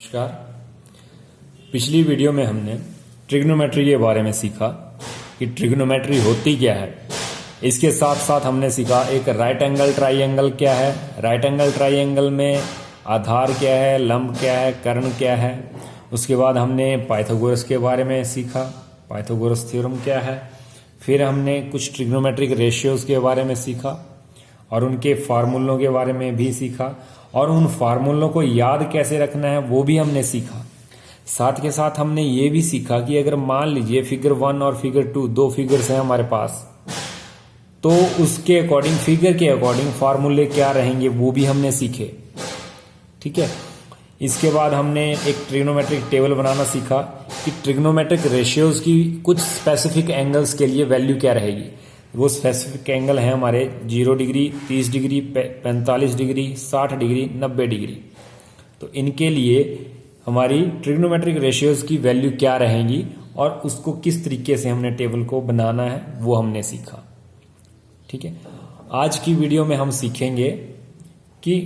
नमस्कार। पिछली वीडियो में हमने ट्रिग्नोमेट्री के बारे में सीखा कि ट्रिग्नोमेट्री होती क्या है। इसके साथ साथ हमने सीखा एक राइट एंगल ट्राइंगल क्या है, राइट एंगल ट्राइंगल में आधार क्या है, लंब क्या है, कर्ण क्या है। उसके बाद हमने पाइथागोरस के बारे में सीखा, पाइथागोरस थ्योरम क्या है। फिर हमने कुछ ट्रिग्नोमेट्रिक रेशियोज के बारे में सीखा और उनके फार्मूलों के बारे में भी सीखा और उन फार्मूलों को याद कैसे रखना है वो भी हमने सीखा। साथ के साथ हमने ये भी सीखा कि अगर मान लीजिए फिगर 1 और फिगर 2 दो फिगर्स हैं हमारे पास, तो उसके अकॉर्डिंग फिगर के अकॉर्डिंग फार्मूले क्या रहेंगे वो भी हमने सीखे। ठीक है। इसके बाद हमने एक ट्रिग्नोमेट्रिक टेबल बनाना सीखा कि ट्रिग्नोमेट्रिक रेशियोज की कुछ स्पेसिफिक एंगल्स के लिए वैल्यू क्या रहेगी। वो स्पेसिफिक एंगल हैं हमारे 0 degree, 30 degree, 45 degree, 60 degree, 90 degree. तो इनके लिए हमारी ट्रिग्नोमेट्रिक रेशियोज की वैल्यू क्या रहेंगी और उसको किस तरीके से हमने टेबल को बनाना है वो हमने सीखा। ठीक है। आज की वीडियो में हम सीखेंगे कि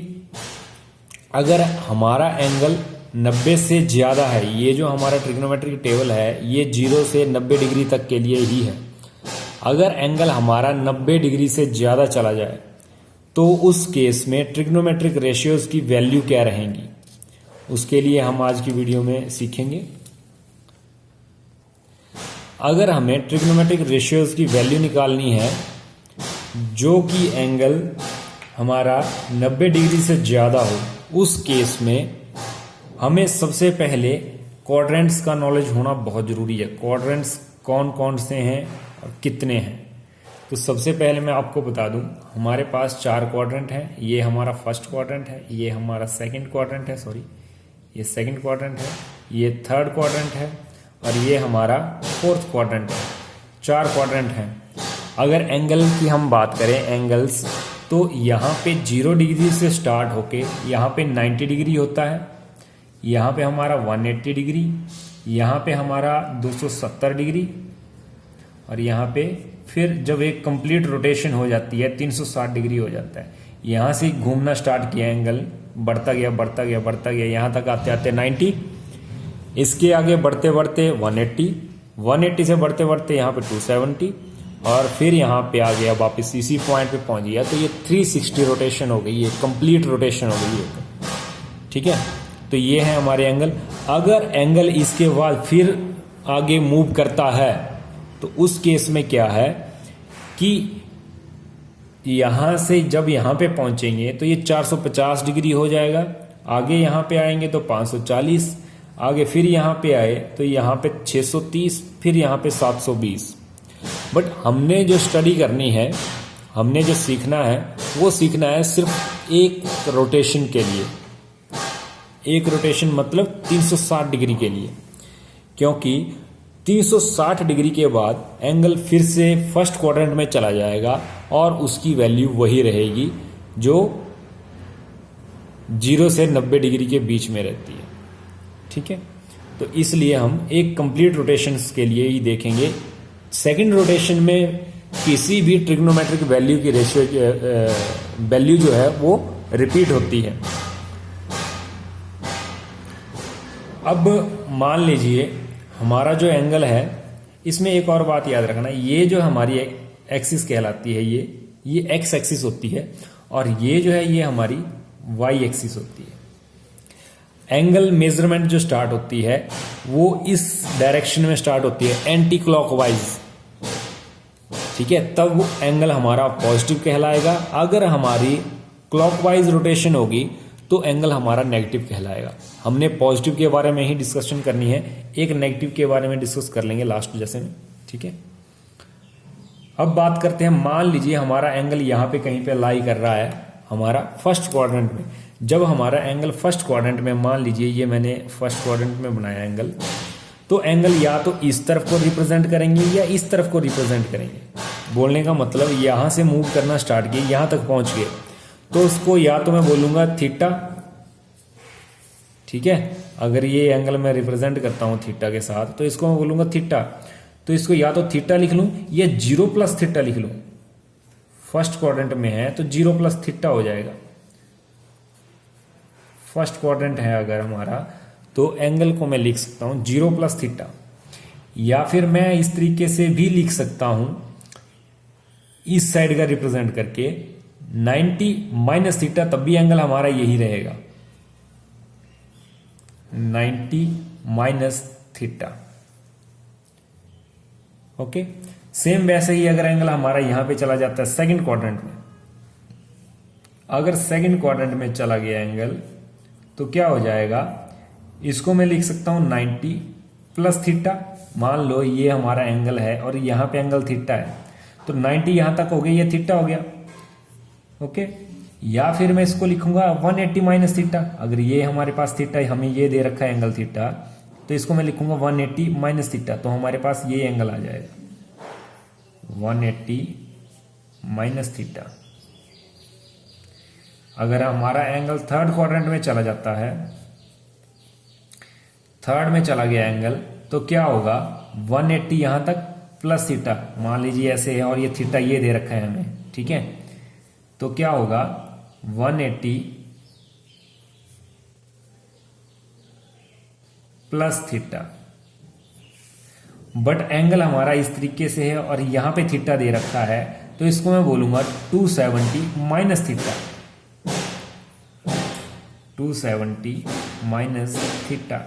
अगर हमारा एंगल 90 से ज़्यादा है, ये जो हमारा ट्रिग्नोमेट्रिक टेबल है ये 0 से 90 डिग्री तक के लिए ही है। अगर एंगल हमारा 90 डिग्री से ज़्यादा चला जाए तो उस केस में ट्रिग्नोमेट्रिक रेशियोज की वैल्यू क्या रहेंगी, उसके लिए हम आज की वीडियो में सीखेंगे। अगर हमें ट्रिग्नोमेट्रिक रेशियोज की वैल्यू निकालनी है जो कि एंगल हमारा 90 डिग्री से ज़्यादा हो, उस केस में हमें सबसे पहले क्वाड्रेंट्स का नॉलेज होना बहुत ज़रूरी है। क्वाड्रेंट्स कौन कौन से हैं और कितने हैं। तो सबसे पहले मैं आपको बता दूं, हमारे पास 4 क्वाड्रेंट हैं। ये हमारा फर्स्ट क्वाड्रेंट है, ये हमारा सेकंड क्वाड्रेंट है, ये सेकंड क्वाड्रेंट है, ये थर्ड क्वाड्रेंट है और ये हमारा फोर्थ क्वाड्रेंट है। 4 क्वाड्रेंट हैं। अगर एंगल की हम बात करें एंगल्स, तो यहाँ पे 0 डिग्री से स्टार्ट होके यहाँ पे 90 डिग्री होता है, यहाँ पे हमारा 180 डिग्री, यहाँ पे हमारा 270 डिग्री और यहाँ पे फिर जब एक कंप्लीट रोटेशन हो जाती है 360 डिग्री हो जाता है। यहाँ से घूमना स्टार्ट किया एंगल, बढ़ता गया बढ़ता गया बढ़ता गया, यहाँ तक आते आते 90, इसके आगे बढ़ते बढ़ते 180 से बढ़ते बढ़ते यहाँ पे 270 और फिर यहाँ पे आ गया वापस इसी पॉइंट पे पहुँच गया। तो ये 360 रोटेशन हो गई, ये कंप्लीट रोटेशन हो गई है। ठीक है। तो ये है हमारे एंगल। अगर एंगल इसके बाद फिर आगे मूव करता है तो उस केस में क्या है कि यहां से जब यहां पे पहुंचेंगे तो ये 450 डिग्री हो जाएगा, आगे यहां पे आएंगे तो 540, आगे फिर यहां पे आए तो यहां पे 630, फिर यहां पे 720। बट हमने जो स्टडी करनी है, हमने जो सीखना है वो सीखना है सिर्फ एक रोटेशन के लिए। एक रोटेशन मतलब 360 डिग्री के लिए, क्योंकि 360 डिग्री के बाद एंगल फिर से फर्स्ट क्वाड्रेंट में चला जाएगा और उसकी वैल्यू वही रहेगी जो 0 से 90 डिग्री के बीच में रहती है। ठीक है। तो इसलिए हम एक कंप्लीट रोटेशन के लिए ही देखेंगे। सेकंड रोटेशन में किसी भी ट्रिग्नोमेट्रिक वैल्यू की रेशियो वैल्यू जो है वो रिपीट होती है। अब मान लीजिए हमारा जो एंगल है, इसमें एक और बात याद रखना, ये जो हमारी एक्सिस कहलाती है, ये एक्स एक्सिस होती है और ये जो है ये हमारी वाई एक्सिस होती है। एंगल मेजरमेंट जो स्टार्ट होती है वो इस डायरेक्शन में स्टार्ट होती है, एंटी क्लॉकवाइज। ठीक है। तब वो एंगल हमारा पॉजिटिव कहलाएगा। अगर हमारी क्लॉकवाइज रोटेशन होगी तो एंगल हमारा नेगेटिव कहलाएगा। हमने पॉजिटिव के बारे में ही डिस्कशन करनी है, एक नेगेटिव के बारे में डिस्कस कर लेंगे लास्ट जैसे में। ठीक है। अब बात करते हैं, मान लीजिए हमारा एंगल यहाँ पे कहीं पे लाई कर रहा है हमारा फर्स्ट क्वाड्रेंट में। जब हमारा एंगल फर्स्ट क्वाड्रेंट में, मान लीजिए ये मैंने फर्स्ट क्वाड्रेंट में बनाया एंगल, तो एंगल या तो इस तरफ को रिप्रेजेंट करेंगे या इस तरफ को रिप्रेजेंट करेंगे। बोलने का मतलब यहाँ से मूव करना स्टार्ट किए, यहाँ तक पहुँच गए तो उसको या तो मैं बोलूंगा थीटा। ठीक है। अगर ये एंगल मैं रिप्रेजेंट करता हूं थीटा के साथ तो इसको मैं बोलूंगा थीटा। तो इसको या तो थीटा लिख लूं या 0 प्लस थीटा लिख लूं। फर्स्ट क्वाड्रेंट में है तो 0 प्लस थीटा हो जाएगा। फर्स्ट क्वाड्रेंट है अगर हमारा तो एंगल को मैं लिख सकता हूं 0 प्लस थीटा, या फिर मैं इस तरीके से भी लिख सकता हूं इस साइड का रिप्रेजेंट करके 90 माइनस थीटा, तब भी एंगल हमारा यही रहेगा 90 माइनस थीटा। ओके, सेम वैसे ही अगर एंगल हमारा यहां पे चला जाता है सेकंड क्वाड्रेंट में, अगर सेकंड क्वाड्रेंट में चला गया एंगल तो क्या हो जाएगा, इसको मैं लिख सकता हूं 90 प्लस थीटा। मान लो ये हमारा एंगल है और यहां पे एंगल थीटा है, तो 90 यहां तक हो गया, ये थीटा हो गया। ओके, या फिर मैं इसको लिखूंगा 180 माइनस थीटा। अगर ये हमारे पास थीटा, हमें ये दे रखा है एंगल थीटा, तो इसको मैं लिखूंगा 180 माइनस थीटा, तो हमारे पास ये एंगल आ जाएगा 180 माइनस थीटा। अगर हमारा एंगल थर्ड क्वाड्रेंट में चला जाता है, थर्ड में चला गया एंगल, तो क्या होगा 180 यहां तक प्लस थीटा, मान लीजिए ऐसे है और ये थीटा ये दे रखा है हमें, ठीक है, तो क्या होगा 180 प्लस थीटा। बट एंगल हमारा इस तरीके से है और यहां पे थीटा दे रखा है, तो इसको मैं बोलूंगा 270 माइनस थीटा, 270 माइनस थीटा।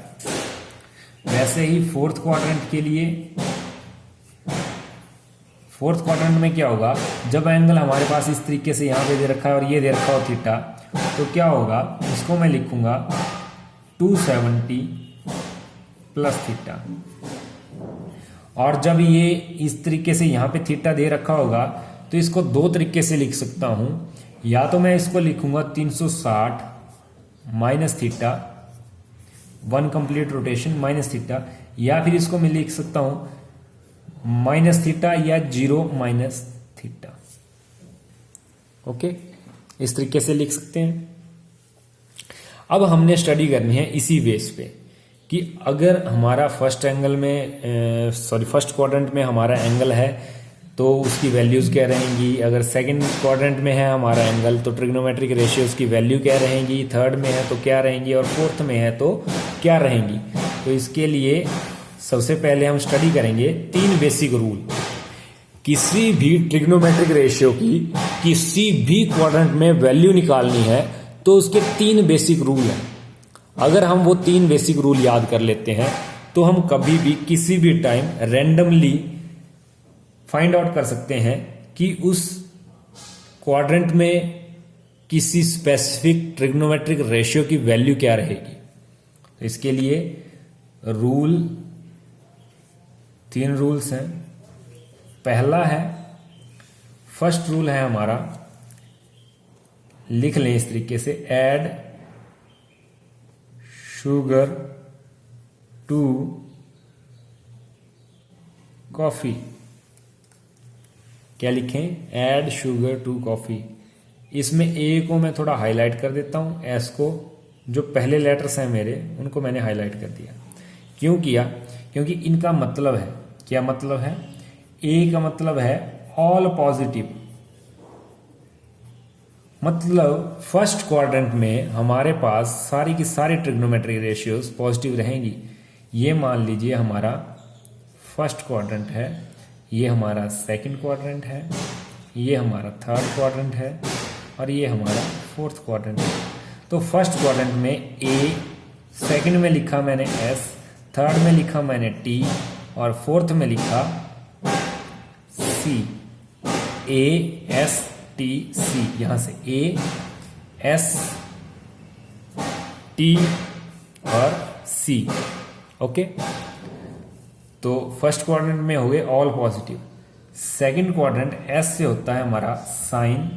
वैसे ही फोर्थ क्वाड्रेंट के लिए, फोर्थ क्वाड्रेंट में क्या होगा, जब एंगल हमारे पास इस तरीके से यहां पे दे रखा है और ये दे रखा हो थीटा, तो क्या होगा, इसको मैं लिखूंगा 270 प्लस थीटा। और जब ये इस तरीके से यहां पे थीटा दे रखा होगा, तो इसको दो तरीके से लिख सकता हूं, या तो मैं इसको लिखूंगा 360 minus theta, 1 complete rotation minus theta, या फिर इसको मैं लिख सकता हूं माइनस थीटा या 0 माइनस थीटा। ओके, इस तरीके से लिख सकते हैं। अब हमने स्टडी करनी है इसी बेस पे कि अगर हमारा फर्स्ट क्वाड्रेंट में हमारा एंगल है तो उसकी वैल्यूज क्या रहेंगी, अगर सेकंड क्वाड्रेंट में है हमारा एंगल तो ट्रिग्नोमेट्रिक रेशियोज की वैल्यू क्या रहेंगी, थर्ड में है तो क्या रहेंगी, और फोर्थ में है तो क्या रहेंगी। तो इसके लिए सबसे पहले हम स्टडी करेंगे 3 बेसिक रूल। किसी भी ट्रिग्नोमेट्रिक रेशियो की किसी भी क्वाड्रेंट में वैल्यू निकालनी है तो उसके 3 बेसिक रूल हैं। अगर हम वो 3 बेसिक रूल याद कर लेते हैं तो हम कभी भी किसी भी टाइम रैंडमली फाइंड आउट कर सकते हैं कि उस क्वाड्रेंट में किसी स्पेसिफिक ट्रिग्नोमेट्रिक रेशियो की वैल्यू क्या रहेगी। तो इसके लिए 3 रूल्स हैं। पहला है, फर्स्ट रूल है हमारा, लिख लें इस तरीके से, ऐड शुगर टू कॉफी। क्या लिखें, ऐड शुगर टू कॉफी। इसमें ए को मैं थोड़ा हाईलाइट कर देता हूं, एस को, जो पहले लेटर्स हैं मेरे उनको मैंने हाईलाइट कर दिया। क्यों किया, क्योंकि इनका मतलब है, क्या मतलब है, ए का मतलब है ऑल पॉजिटिव, मतलब फर्स्ट क्वाड्रेंट में हमारे पास सारी की सारी ट्रिग्नोमेट्रिक रेशियोज पॉजिटिव रहेंगी। ये मान लीजिए हमारा फर्स्ट क्वाड्रेंट है, ये हमारा सेकंड क्वाड्रेंट है, ये हमारा थर्ड क्वाड्रेंट है और ये हमारा फोर्थ क्वाड्रेंट है। तो फर्स्ट क्वाड्रेंट में ए, सेकंड में लिखा मैंने एस, थर्ड में लिखा मैंने टी और फोर्थ में लिखा सी। ए एस टी सी, यहां से ए एस टी और सी। ओके, तो फर्स्ट क्वाड्रेंट में हो गए all positive. Second quadrant S से होता है हमारा साइन,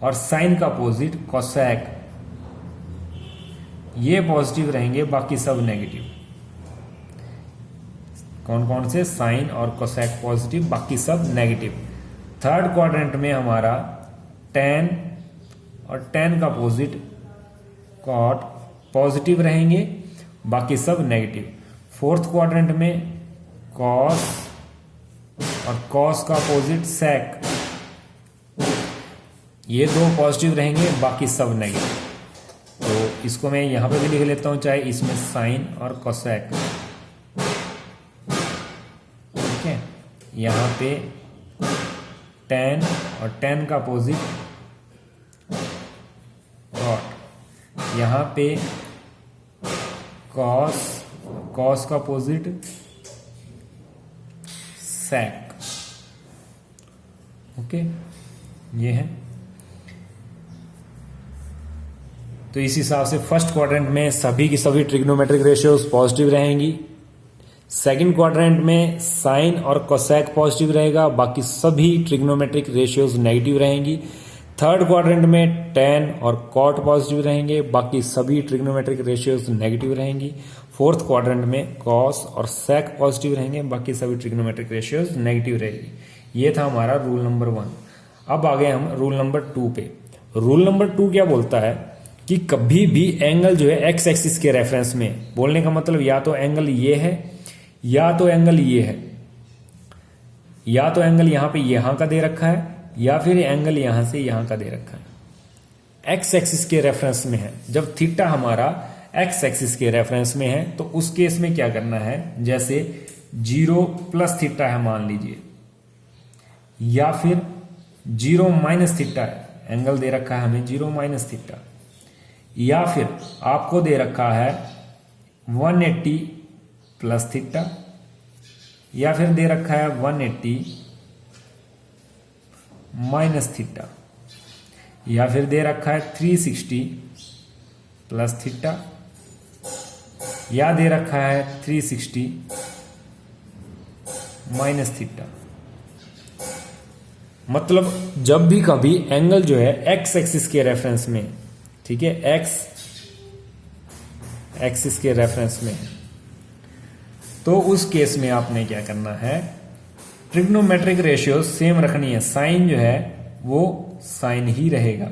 और साइन का अपोजिट कोसेक, ये पॉजिटिव रहेंगे, बाकी सब नेगेटिव। कौन कौन से, साइन और कोसेक पॉजिटिव, बाकी सब नेगेटिव। थर्ड क्वाड्रेंट में हमारा टेन और टेन का अपोजिट कॉट पॉजिटिव रहेंगे, बाकी सब नेगेटिव। फोर्थ क्वाड्रेंट में कॉस और कॉस का अपोजिट सेक, ये दो पॉजिटिव रहेंगे, बाकी सब नेगेटिव। तो इसको मैं यहाँ पे भी लिख लेता हूँ, चाहे इसमें साइन और कोसेक, ठीक है। यहाँ पे tan और tan का अपोजिट कॉट, यहाँ पे कॉस का अपोजिट सेक, ओके, ये है। तो इस हिसाब से फर्स्ट क्वाड्रेंट में सभी की सभी ट्रिग्नोमेट्रिक रेशियोज पॉजिटिव रहेंगी। सेकंड क्वाड्रेंट में साइन और कोसेक पॉजिटिव रहेगा, बाकी सभी ट्रिग्नोमेट्रिक रेशियोज नेगेटिव रहेंगी। थर्ड क्वाड्रेंट में tan और cot पॉजिटिव रहेंगे, बाकी सभी ट्रिग्नोमेट्रिक रेशियोज नेगेटिव रहेंगी। फोर्थ क्वाड्रेंट में cos और sec पॉजिटिव रहेंगे, बाकी सभी ट्रिग्नोमेट्रिक रेशियोज नेगेटिव रहेगी। ये था हमारा रूल नंबर 1। अब आ गए हम रूल नंबर 2 पे। रूल नंबर 2 क्या बोलता है कि कभी भी एंगल जो है एक्स एक्सिस के रेफरेंस में, बोलने का मतलब या तो एंगल ये है या तो एंगल ये है, या तो एंगल यहां पे यहां का दे रखा है या फिर एंगल यहां से यहां का दे रखा है, एक्स एक्सिस के रेफरेंस में है। जब थीटा हमारा एक्स एक्सिस के रेफरेंस में है तो उस केस में क्या करना है, जैसे 0 प्लस थीटा है मान लीजिए, या फिर 0 माइनस थीटा है, एंगल दे रखा है हमें 0 माइनस थीटा, या फिर आपको दे रखा है 180 प्लस थीटा, या फिर दे रखा है 180 माइनस थीटा, या फिर दे रखा है 360 प्लस थीटा, या दे रखा है 360 माइनस थीटा। मतलब जब भी कभी एंगल जो है एक्स एक्सिस के रेफरेंस में, ठीक है, एक्स एक्सिस के रेफरेंस में, तो उस केस में आपने क्या करना है, ट्रिग्नोमेट्रिक रेशियो सेम रखनी है। साइन जो है वो साइन ही रहेगा,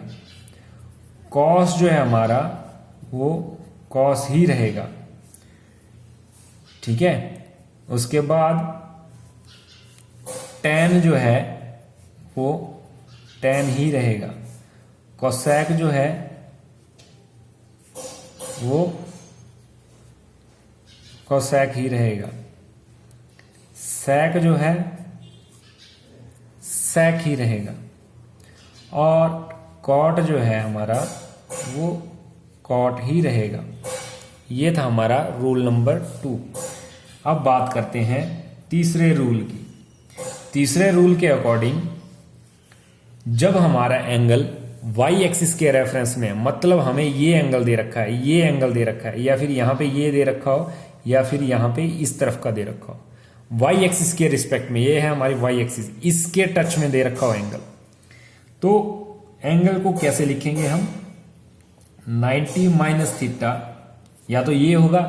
कॉस जो है हमारा वो कॉस ही रहेगा, ठीक है। उसके बाद tan जो है वो tan ही रहेगा, कोसेक जो है वो कोसेक ही रहेगा, सेक जो है सेक ही रहेगा, और कॉट जो है हमारा वो कॉट ही रहेगा। ये था हमारा रूल नंबर 2। अब बात करते हैं तीसरे रूल की। तीसरे रूल के अकॉर्डिंग जब हमारा एंगल वाई एक्सिस के रेफरेंस में, मतलब हमें ये एंगल दे रखा है, ये एंगल दे रखा है, या फिर यहां पे ये दे रखा हो, या फिर यहां पे इस तरफ का दे रखा हो, वाई एक्सिस के रिस्पेक्ट में, ये है हमारी वाई एक्सिस, इसके टच में दे रखा हो एंगल, तो एंगल को कैसे लिखेंगे हम, 90 माइनस थीटा, या तो ये होगा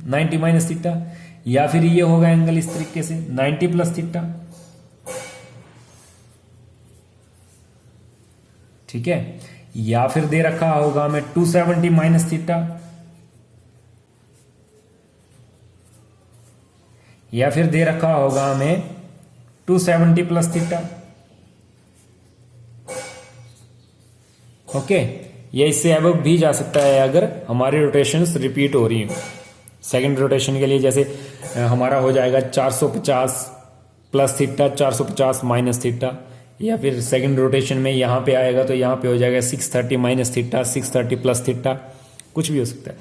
90 माइनस थीटा, या फिर ये होगा एंगल इस तरीके से 90 प्लस थीटा, ठीक है। या फिर दे रखा होगा हमें 270 माइनस थीटा, या फिर दे रखा होगा हमें 270 प्लस थीटा, ओके। या इससे अबव भी जा सकता है अगर हमारी रोटेशंस रिपीट हो रही हैं। सेकंड रोटेशन के लिए जैसे हमारा हो जाएगा 450 प्लस थीटा, 450 माइनस थीटा, या फिर सेकंड रोटेशन में यहां पे आएगा तो यहां पे हो जाएगा 630 माइनस थीटा, 630 प्लस थीटा, कुछ भी हो सकता है।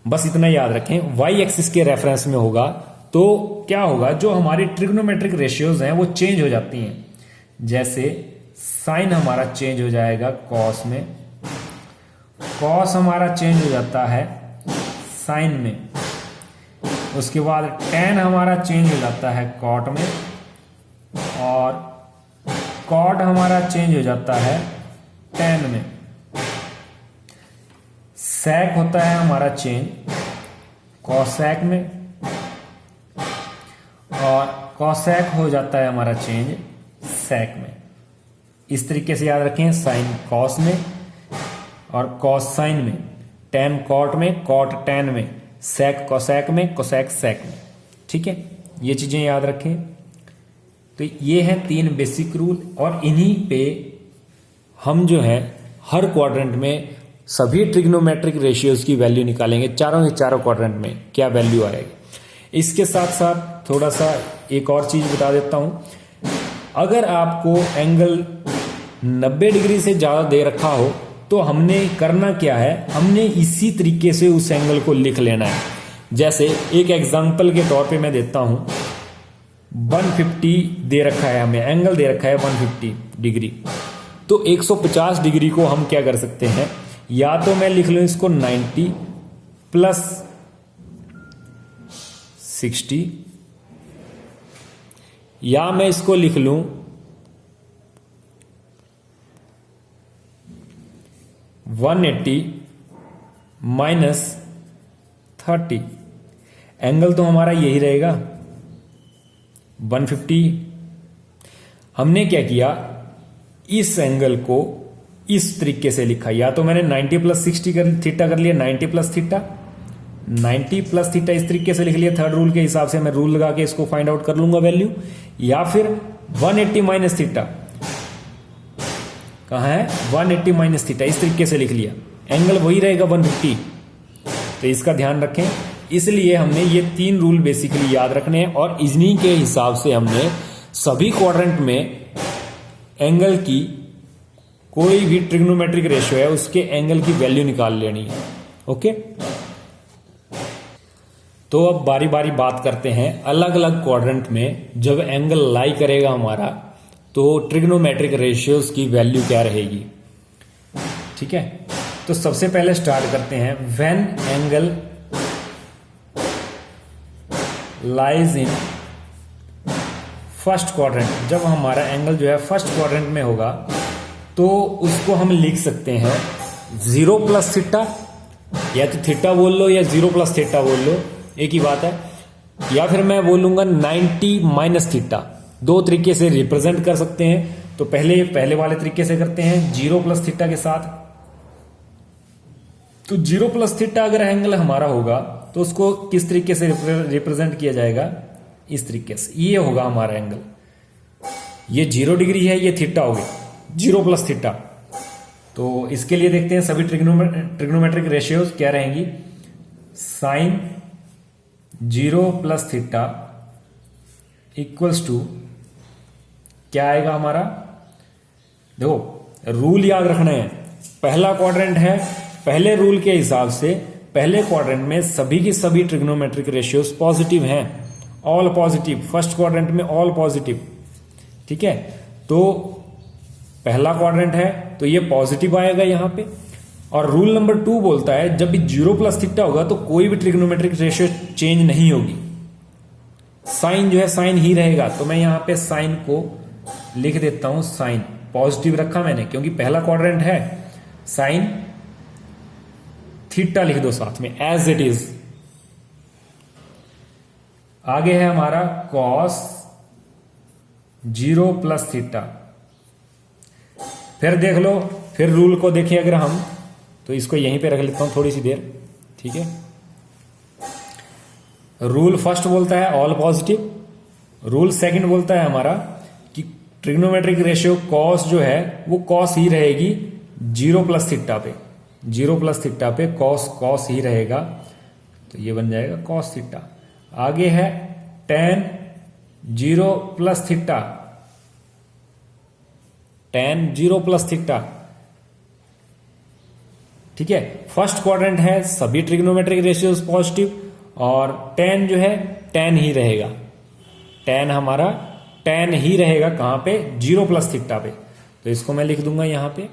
बस इतना याद रखें, वाई एक्सिस के रेफरेंस में होगा तो क्या होगा, जो हमारी ट्रिग्नोमेट्रिक रेशियोज हैं वो चेंज हो जाती हैं। जैसे साइन हमारा चेंज हो जाएगा कॉस में, कॉस हमारा चेंज हो जाता है साइन में, उसके बाद tan हमारा चेंज हो जाता है कॉट में, और कॉट हमारा चेंज हो जाता है tan में। sec होता है हमारा चेंज cosec में, और cosec हो जाता है हमारा चेंज sec में। इस तरीके से याद रखें, साइन cos में और cos sin में, tan cot में, cot tan में, sec cosec में, cosec sec में, ठीक है। ये चीजें याद रखें। तो ये हैं 3 बेसिक रूल, और इन्हीं पे हम जो है हर क्वाड्रेंट में सभी ट्रिग्नोमेट्रिक रेशियोज की वैल्यू निकालेंगे चारों के चारों क्वाड्रेंट में क्या वैल्यू आएगी। इसके साथ साथ थोड़ा सा एक और चीज बता देता हूं, अगर आपको एंगल 90 डिग्री से ज्यादा दे रखा हो तो हमने करना क्या है, हमने इसी तरीके से उस एंगल को लिख लेना है। जैसे एक एग्जांपल के तौर पे मैं देता हूं, 150 दे रखा है, हमें एंगल दे रखा है 150 डिग्री, तो 150 डिग्री को हम क्या कर सकते हैं, या तो मैं लिख लूं इसको 90 प्लस 60, या मैं इसको लिख लूं 180 माइनस 30। एंगल तो हमारा यही रहेगा 150। हमने क्या किया, इस एंगल को इस तरीके से लिखा, या तो मैंने 90 प्लस 60 थीटा कर लिया, 90 प्लस थीटा, 90 प्लस थीटा इस तरीके से लिख लिया। थर्ड रूल के हिसाब से मैं रूल लगा के इसको फाइंड आउट कर लूंगा वैल्यू, या फिर 180 माइनस थीटा, कहां है 180 माइनस थीटा, इस तरीके से लिख लिया, एंगल वही रहेगा 150। तो इसका ध्यान रखें, इसलिए हमने ये 3 रूल बेसिकली याद रखने हैं और इन्हीं के हिसाब से हमने सभी क्वाड्रेंट में एंगल की कोई भी ट्रिग्नोमेट्रिक रेशियो है उसके एंगल की वैल्यू निकाल लेनी है। ओके, तो अब बारी बारी बात करते हैं अलग अलग क्वाड्रेंट में जब एंगल लाई करेगा हमारा तो ट्रिग्नोमेट्रिक रेशियोज की वैल्यू क्या रहेगी। ठीक है, तो सबसे पहले स्टार्ट करते हैं, when angle lies in first quadrant, जब हमारा एंगल जो है फर्स्ट क्वाड्रेंट में होगा तो उसको हम लिख सकते हैं 0 प्लस थीटा, या तो थीटा बोल लो या 0 प्लस थीटा बोल लो, एक ही बात है, या फिर मैं बोलूंगा 90 माइनस थीटा। दो तरीके से रिप्रेजेंट कर सकते हैं, तो पहले वाले तरीके से करते हैं 0 प्लस थीटा के साथ। तो 0 प्लस थीटा अगर एंगल हमारा होगा तो उसको किस तरीके से रिप्रेजेंट किया जाएगा, इस तरीके से, ये होगा हमारा एंगल, ये 0 डिग्री है, ये थीटा हो गया 0 प्लस थीटा। तो इसके लिए देखते हैं सभी ट्रिग्नोमेट्रिक रेशियोज क्या रहेंगी, sine 0 plus theta equals to क्या आएगा हमारा, देखो रूल याद रखना है, पहला क्वाड्रेंट है, पहले रूल के हिसाब से पहले क्वाड्रेंट में सभी की सभी ट्रिग्नोमेट्रिक रेशियोज पॉजिटिव हैं, ऑल पॉजिटिव, फर्स्ट क्वाड्रेंट में ऑल पॉजिटिव। ठीक है, तो पहला क्वाड्रेंट है तो ये पॉजिटिव आएगा यहां पे। और रूल नंबर 2 बोलता है जब भी 0 प्लस थीटा होगा तो कोई भी ट्रिग्नोमेट्रिक रेशियो चेंज नहीं होगी, साइन जो है साइन ही रहेगा। तो मैं यहां पे साइन को लिख देता हूं, साइन पॉजिटिव रखा मैंने क्योंकि पहला क्वाड्रेंट है, साइन थीटा लिख दो साथ में एज इट इज। आगे है हमारा कॉस 0 प्लस थीटा, फिर देख लो, फिर रूल को देखें अगर हम, तो इसको यहीं पे रख लेता हूं थोड़ी सी देर। ठीक है, रूल फर्स्ट बोलता है ऑल पॉजिटिव, रूल सेकंड बोलता है हमारा कि ट्रिग्नोमेट्रिक रेशियो कॉस जो है वो कॉस ही रहेगी 0 प्लस थीटा पे, 0 प्लस थीटा पे कॉस ही रहेगा, तो ये बन जाएगा कॉस थीटा। आगे है tan 0 plus theta, tan 0 plus theta. ठीक है, फर्स्ट क्वाड्रेंट है, सभी ट्रिग्नोमेट्रिक रेशियोज पॉजिटिव, और tan जो है tan ही रहेगा, tan हमारा tan ही रहेगा कहां पे, 0 प्लस थीटा पे। तो इसको मैं लिख दूंगा यहां पे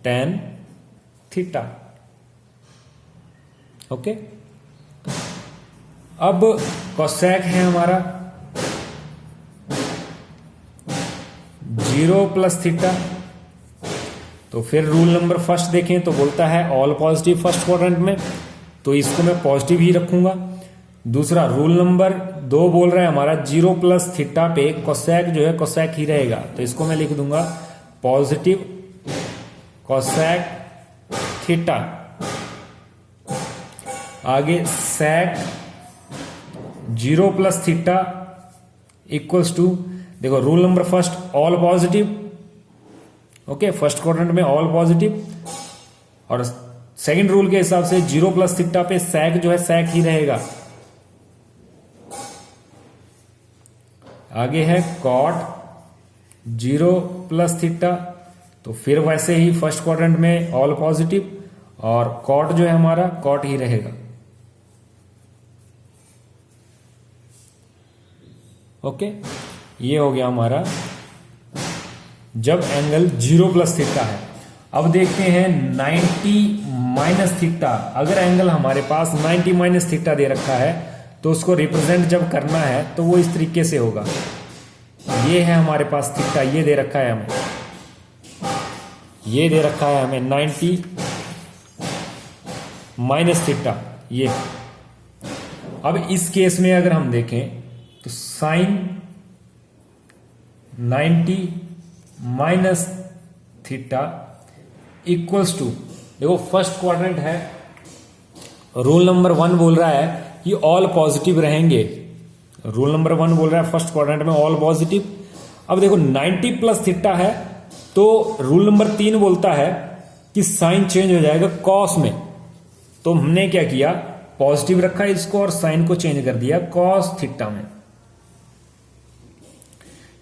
tan थीटा। ओके, अब कोसेक है हमारा 0 प्लस थीटा, तो फिर रूल नंबर फर्स्ट देखें तो बोलता है ऑल पॉजिटिव फर्स्ट क्वाड्रेंट में, तो इसको मैं पॉजिटिव ही रखूंगा। दूसरा रूल नंबर 2 बोल रहा है हमारा 0 प्लस थीटा पे कोसेक जो है कोसेक ही रहेगा, तो इसको मैं लिख दूंगा पॉजिटिव कोसेक थीटा। आगे सेक 0 प्लस थीटा इक्वल्स टू, देखो rule number first all positive, okay, first quadrant में ऑल पॉजिटिव, और सेकंड रूल के हिसाब से 0 प्लस थीटा पे sec जो है sec ही रहेगा। आगे है cot 0 प्लस थीटा, तो फिर वैसे ही फर्स्ट क्वाड्रेंट में ऑल पॉजिटिव, और cot जो है हमारा cot ही रहेगा। ओके, ये हो गया हमारा जब एंगल 0 प्लस थीटा है। अब देखते हैं 90 माइनस थीटा। अगर एंगल हमारे पास 90 माइनस थीटा दे रखा है तो उसको रिप्रेजेंट जब करना है तो वो इस तरीके से होगा। ये है हमारे पास थीटा, ये दे रखा है हमें, ये दे रखा है हमें 90 माइनस थीटा ये। अब इस केस में अगर हम देखें तो sine 90 minus theta equals to, देखो फर्स्ट क्वाड्रेंट है, रूल नंबर 1 बोल रहा है कि ऑल पॉजिटिव रहेंगे। रूल नंबर 1 बोल रहा है फर्स्ट क्वाड्रेंट में ऑल पॉजिटिव। अब देखो 90 प्लस थीटा है तो रूल नंबर 3 बोलता है कि साइन चेंज हो जाएगा कॉस में। तो हमने क्या किया, पॉजिटिव रखा इसको और साइन को चेंज कर दिया कॉस थीटा में।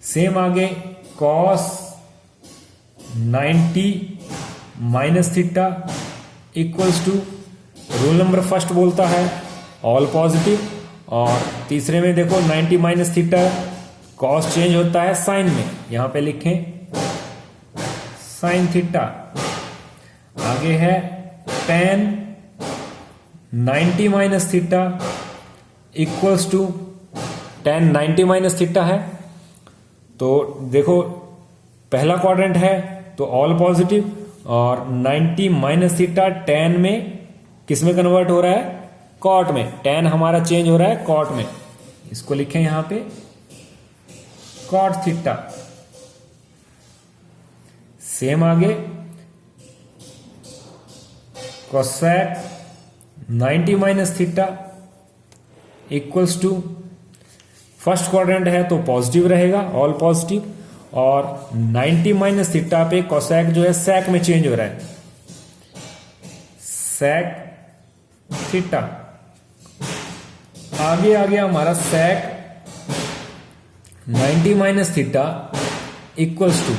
सेम आगे cos 90 minus theta equals to, rule number first बोलता है ऑल पॉजिटिव, और तीसरे में देखो 90 माइनस थीटा, कॉस चेंज होता है साइन में, यहां पे लिखें साइन थीटा। आगे है tan 90 minus theta equals to, tan 90 minus theta है तो देखो पहला क्वाड्रेंट है तो ऑल पॉजिटिव, और 90 माइनस थीटा tan में किस में कन्वर्ट हो रहा है, कॉट में। tan हमारा चेंज हो रहा है कॉट में, इसको लिखें यहां पे कॉट थीटा। सेम आगे cosec 90 minus theta equals to, first quadrant है तो पॉजिटिव रहेगा ऑल पॉजिटिव, और 90 माइनस थीटा पे कोसेक जो है सेक में चेंज हो रहा है, सेक थीटा। आगे आ गया हमारा sec 90 minus theta equals to,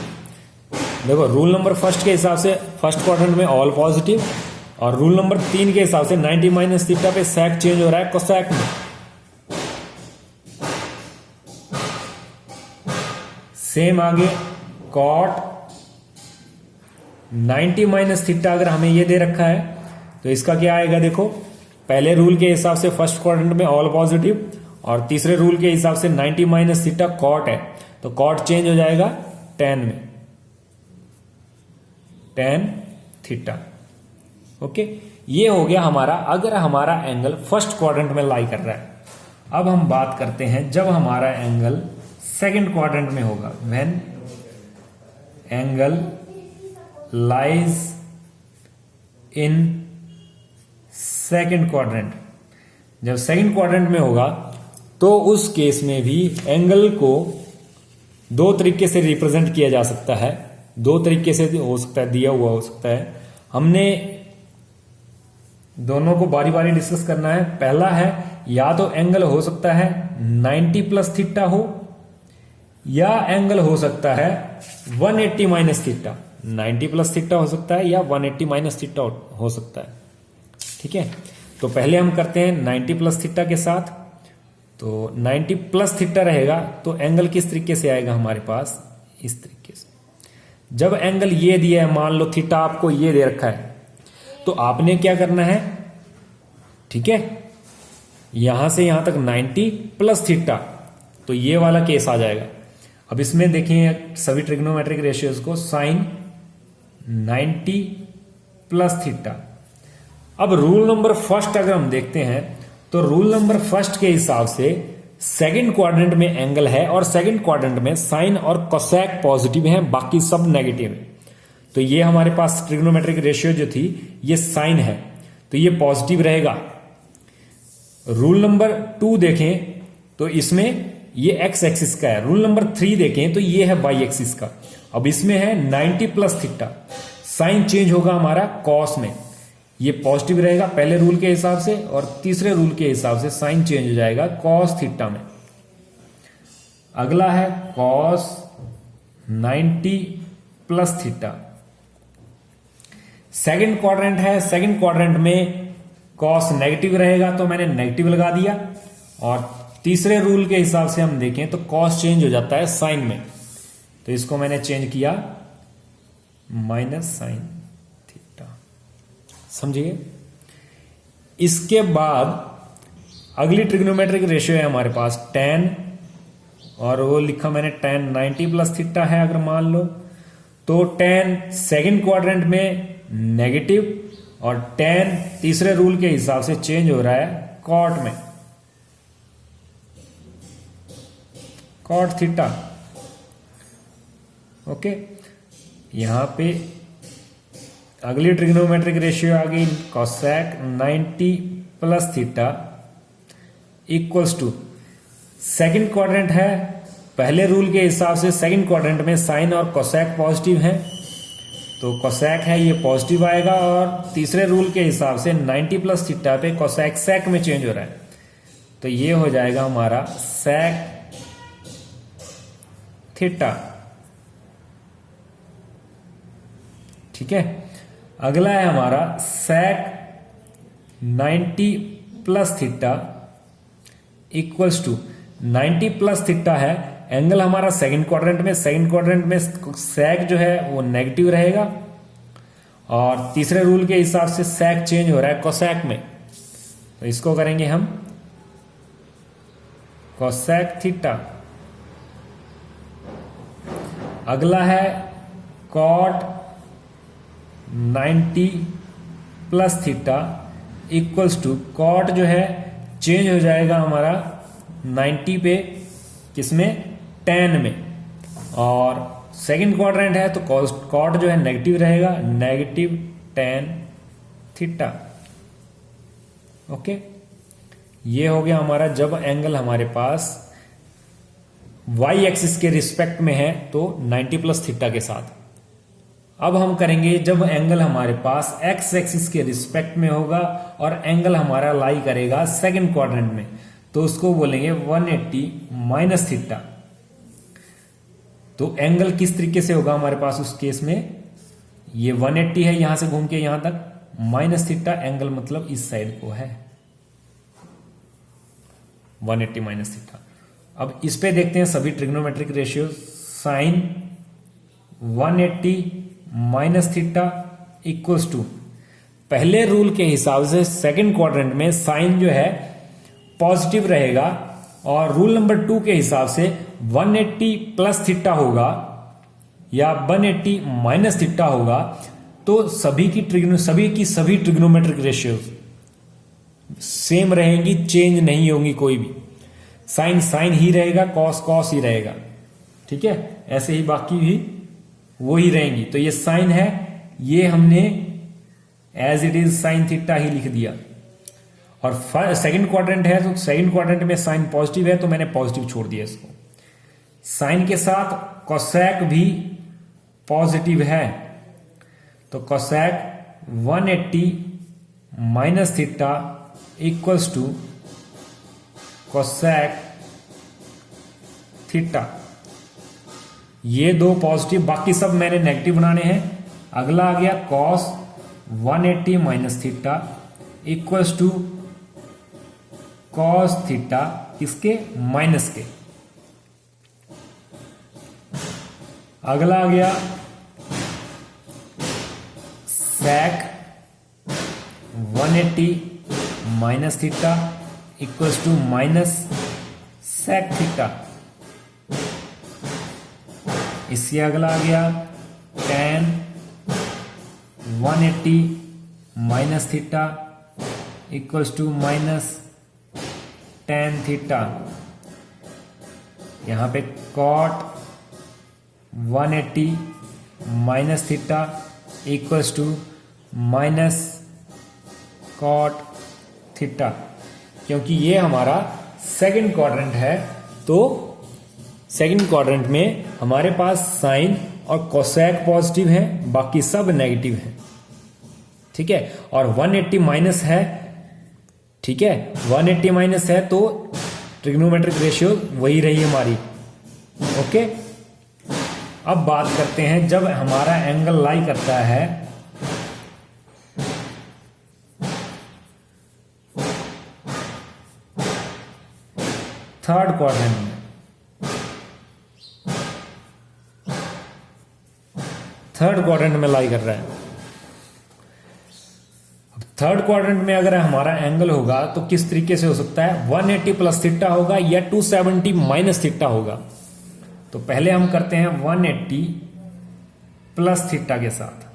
देखो रूल नंबर फर्स्ट के हिसाब से फर्स्ट क्वाड्रेंट में ऑल पॉजिटिव, और रूल नंबर 3 के हिसाब से 90 माइनस थीटा पे सेक चेंज हो रहा है कोसेक में। सेम आगे कॉट 90 माइनस थीटा, अगर हमें ये दे रखा है तो इसका क्या आएगा, देखो पहले रूल के हिसाब से फर्स्ट क्वाड्रेंट में ऑल पॉजिटिव, और तीसरे रूल के हिसाब से 90 माइनस थीटा कॉट है तो कॉट चेंज हो जाएगा tan में, tan थीटा। ओके, ये हो गया हमारा अगर हमारा एंगल फर्स्ट क्वाड्रेंट में लाई कर रहा है। अब हम बात करते हैं जब हमारा एंगल सेकंड क्वाड्रेंट में होगा, when angle lies in second quadrant. जब सेकंड क्वाड्रेंट में होगा तो उस केस में भी एंगल को दो तरीके से रिप्रेजेंट किया जा सकता है, दो तरीके से हो सकता है, दिया हुआ हो सकता है। हमने दोनों को बारी बारी डिस्कस करना है। पहला है या तो एंगल हो सकता है 90 प्लस थीटा हो, या एंगल हो सकता है 180 माइनस थीटा। 90 प्लस थीटा हो सकता है या 180 माइनस थीटा हो सकता है। ठीक है, तो पहले हम करते हैं 90 प्लस थीटा के साथ। तो 90 प्लस थीटा रहेगा तो एंगल किस तरीके से आएगा हमारे पास, इस तरीके से। जब एंगल ये दिया है, मान लो थीटा आपको ये दे रखा है, तो आपने क्या करना है, ठीक है, यहां से यहां तक 90 प्लस थीटा, तो ये वाला केस आ जाएगा। अब इसमें देखिए सभी ट्रिग्नोमेट्रिक रेशियोज को, साइन 90 प्लस थीटा। अब रूल नंबर फर्स्ट अगर हम देखते हैं तो रूल नंबर फर्स्ट के हिसाब से सेकंड क्वाड्रेंट में एंगल है और सेकंड क्वाड्रेंट में साइन और कोसेक पॉजिटिव है, बाकी सब नेगेटिव है। तो ये हमारे पास ट्रिग्नोमेट्रिक रेशियो जो थी ये साइन है तो ये पॉजिटिव रहेगा। रूल नंबर 2 देखें तो इसमें ये एक्स एक्सिस का है। रूल नंबर 3 देखें तो ये है वाई एक्सिस का। अब इसमें है 90 प्लस थीटा, साइन चेंज होगा हमारा कॉस में, ये पॉजिटिव रहेगा पहले रूल के हिसाब से, और तीसरे रूल के हिसाब से साइन चेंज हो जाएगा कॉस थीटा में। अगला है cos 90 plus theta. Second quadrant है, सेकंड क्वाड्रेंट में कॉस नेगेटिव रहेगा तो मैंने नेगेटिव लगा दिया, और तीसरे रूल के हिसाब से हम देखें तो कॉस चेंज हो जाता है साइन में, तो इसको मैंने चेंज किया माइनस साइन थीटा। समझिए। इसके बाद अगली ट्रिग्नोमेट्रिक रेशियो है हमारे पास tan, और वो लिखा मैंने tan 90 प्लस थीटा है अगर मान लो, तो tan सेकंड क्वाड्रेंट में नेगेटिव, और tan तीसरे रूल के हिसाब से चेंज हो रहा है कॉट में, कॉट थीटा। ओके, यहां पे अगली ट्रिग्नोमेट्रिक रेशियो आ गई cosec 90 plus theta equals to, second quadrant है, पहले रूल के हिसाब से सेकंड क्वाड्रेंट में साइन और कोसेक पॉजिटिव है, तो कोसेक है ये पॉजिटिव आएगा, और तीसरे रूल के हिसाब से 90 प्लस थीटा पे कोसेक सेक में चेंज हो रहा है, तो ये हो जाएगा हमारा सेक थीटा। ठीक है। अगला है हमारा sec 90 plus theta equals to, 90 plus theta है, एंगल हमारा सेकंड क्वाड्रेंट में, सेकंड क्वाड्रेंट में सेक जो है वो नेगेटिव रहेगा, और तीसरे रूल के हिसाब से सेक चेंज हो रहा है कोसेक में, तो इसको करेंगे हम कोसेक थीटा। अगला है cot 90 plus theta equals to, cot जो है चेंज हो जाएगा हमारा 90 पे, किसमें, tan में, और सेकंड क्वाड्रेंट है तो कॉट जो है नेगेटिव रहेगा, नेगेटिव tan थीटा। ओके, ये हो गया हमारा जब एंगल हमारे पास वाई एक्सिस के रिस्पेक्ट में है तो 90 प्लस थीटा के साथ। अब हम करेंगे जब एंगल हमारे पास एक्स एक्सिस के रिस्पेक्ट में होगा और एंगल हमारा लाई करेगा सेकंड क्वाड्रेंट में, तो उसको बोलेंगे 180 माइनस थीटा। तो एंगल किस तरीके से होगा हमारे पास उस केस में, ये 180 है यहां से घूम के यहां तक, माइनस थीटा एंगल मतलब इस साइड को है 180 माइनस थीटा। अब इस पे देखते हैं सभी trigonometric ratio. Sine 180 minus theta equals to, पहले रूल के हिसाब से सेकंड क्वाड्रेंट में साइन जो है पॉजिटिव रहेगा, और रूल नंबर 2 के हिसाब से 180 प्लस थीटा होगा या 180 माइनस थीटा होगा, तो सभी की सभी ट्रिग्नोमेट्रिक रेशियो सेम रहेंगी, चेंज नहीं होंगी कोई भी। साइन साइन ही रहेगा, कॉस कॉस ही रहेगा। ठीक है, ऐसे ही बाकी भी वो ही रहेंगी। तो ये साइन है, ये हमने as it is sine theta ही लिख दिया, और सेकंड क्वाड्रेंट है तो सेकंड क्वाड्रेंट में साइन पॉजिटिव है तो मैंने पॉजिटिव छोड़ दिया इसको। साइन के साथ कोसेक भी पॉजिटिव है, तो cosec 180 minus theta equals to cosec theta. ये दो पॉजिटिव, बाकी सब मैंने नेगेटिव बनाने हैं। अगला आ गया cos 180 minus theta equals to cos theta, किसके, माइनस के। अगला आ गया sec 180 minus theta equals to minus sec theta. इससे अगला आ गया tan 180 minus theta equals to minus tan theta. यहां पे cot 180 minus theta equals to minus cot theta, क्योंकि ये हमारा सेकंड क्वाड्रेंट है तो सेकंड क्वाड्रेंट में हमारे पास साइन और कोसेक पॉजिटिव है, बाकी सब नेगेटिव है। ठीक है, और 180 माइनस है। ठीक है, 180 माइनस है तो ट्रिग्नोमेट्रिक रेशियो वही रही हमारी। ओके, अब बात करते हैं जब हमारा एंगल लाई करता है थर्ड क्वाड्रेंट में। थर्ड क्वाड्रेंट में लाई कर रहा है। थर्ड क्वाड्रेंट में अगर हमारा एंगल होगा तो किस तरीके से हो सकता है, 180 प्लस थीटा होगा या 270 माइनस थीटा होगा। तो पहले हम करते हैं 180 प्लस थीटा के साथ।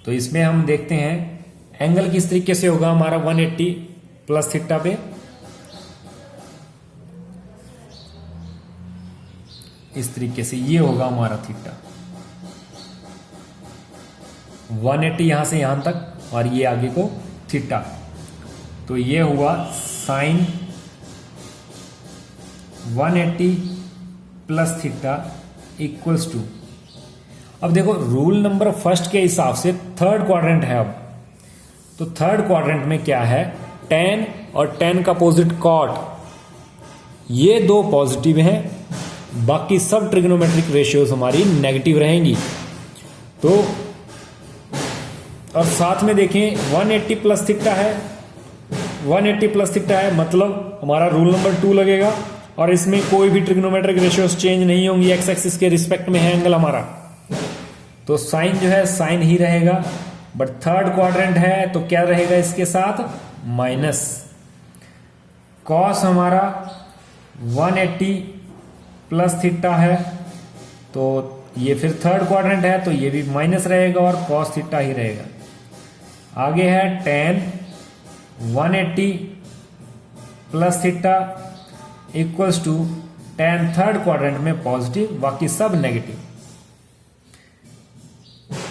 तो इसमें हम देखते हैं एंगल किस तरीके से होगा हमारा 180 प्लस थीटा पे। इस तरीके से ये होगा हमारा थीटा, 180 यहां से यहां तक और ये आगे को थीटा। तो ये हुआ sine 180 plus theta equals to, अब देखो रूल नंबर फर्स्ट के हिसाब से थर्ड क्वाड्रेंट है। अब तो थर्ड क्वाड्रेंट में क्या है, tan और tan का अपोजिट cot, ये दो पॉजिटिव हैं, बाकी सब ट्रिग्नोमेट्रिक रेशियोज हमारी नेगेटिव रहेंगी। तो और साथ में देखें 180 प्लस थीटा है, 180 प्लस थीटा है मतलब हमारा रूल नंबर 2 लगेगा और इसमें कोई भी ट्रिग्नोमेट्रिक रेशियोज चेंज नहीं होंगी, एक्स एक्सिस के रिस्पेक्ट में है एंगल हमारा। तो साइन जो है साइन ही रहेगा, बट थर्ड क्वाड्रेंट है तो क्या रहेगा इसके साथ, माइनस। कॉस हमारा 180 प्लस थीटा है तो ये फिर थर्ड क्वाड्रेंट है तो ये भी माइनस रहेगा और कॉस थीटा ही रहेगा। आगे है tan 180 plus theta equals to tan third quadrant में पॉजिटिव, बाकी सब नेगेटिव,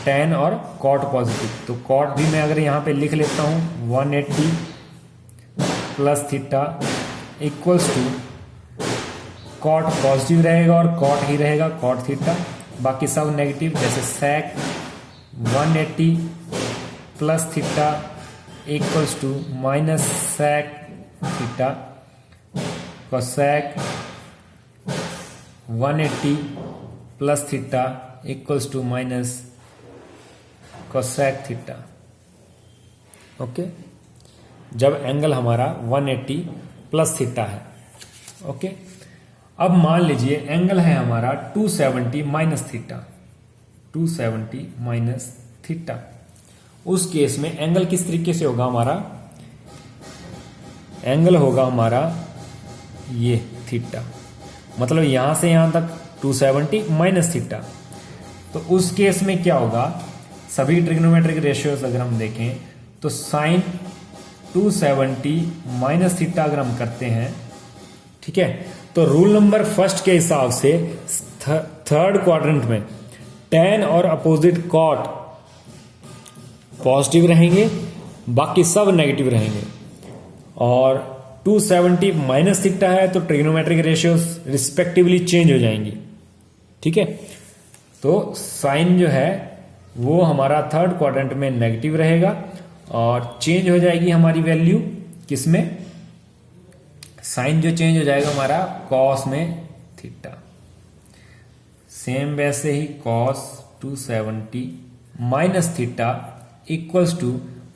tan और cot पॉजिटिव। तो cot भी मैं अगर यहां पे लिख लेता हूं 180 plus theta equals to cot positive रहेगा और cot ही रहेगा cot थीटा, बाकी सब नेगेटिव, जैसे sec 180 plus theta equals to minus sec theta, cosec 180 plus theta equals to minus cosec theta. Okay, जब एंगल हमारा 180 प्लस थीटा है। ओके, अब मान लीजिए एंगल है हमारा 270 माइनस थीटा, 270 माइनस थीटा। उस केस में एंगल किस तरीके से होगा हमारा, एंगल होगा हमारा ये थीटा, मतलब यहां से यहां तक 270 माइनस थीटा। तो उस केस में क्या होगा, सभी ट्रिग्नोमेट्रिक रेशियोज अगर हम देखें तो साइन 270 माइनस थीटा अगर हम करते हैं, ठीक है, तो रूल नंबर फर्स्ट के हिसाब से थर्ड क्वाड्रेंट में tan और अपोजिट cot पॉजिटिव रहेंगे, बाकी सब नेगेटिव रहेंगे। और 270 माइनस थीटा है तो ट्रिग्नोमेट्रिक रेशियोज रिस्पेक्टिवली चेंज हो जाएंगी। ठीक है, तो साइन जो है वो हमारा थर्ड क्वाड्रेंट में नेगेटिव रहेगा और चेंज हो जाएगी हमारी वैल्यू किसमें, साइन जो चेंज हो जाएगा हमारा कॉस में थीटा। सेम वैसे ही cos 270 minus theta equals to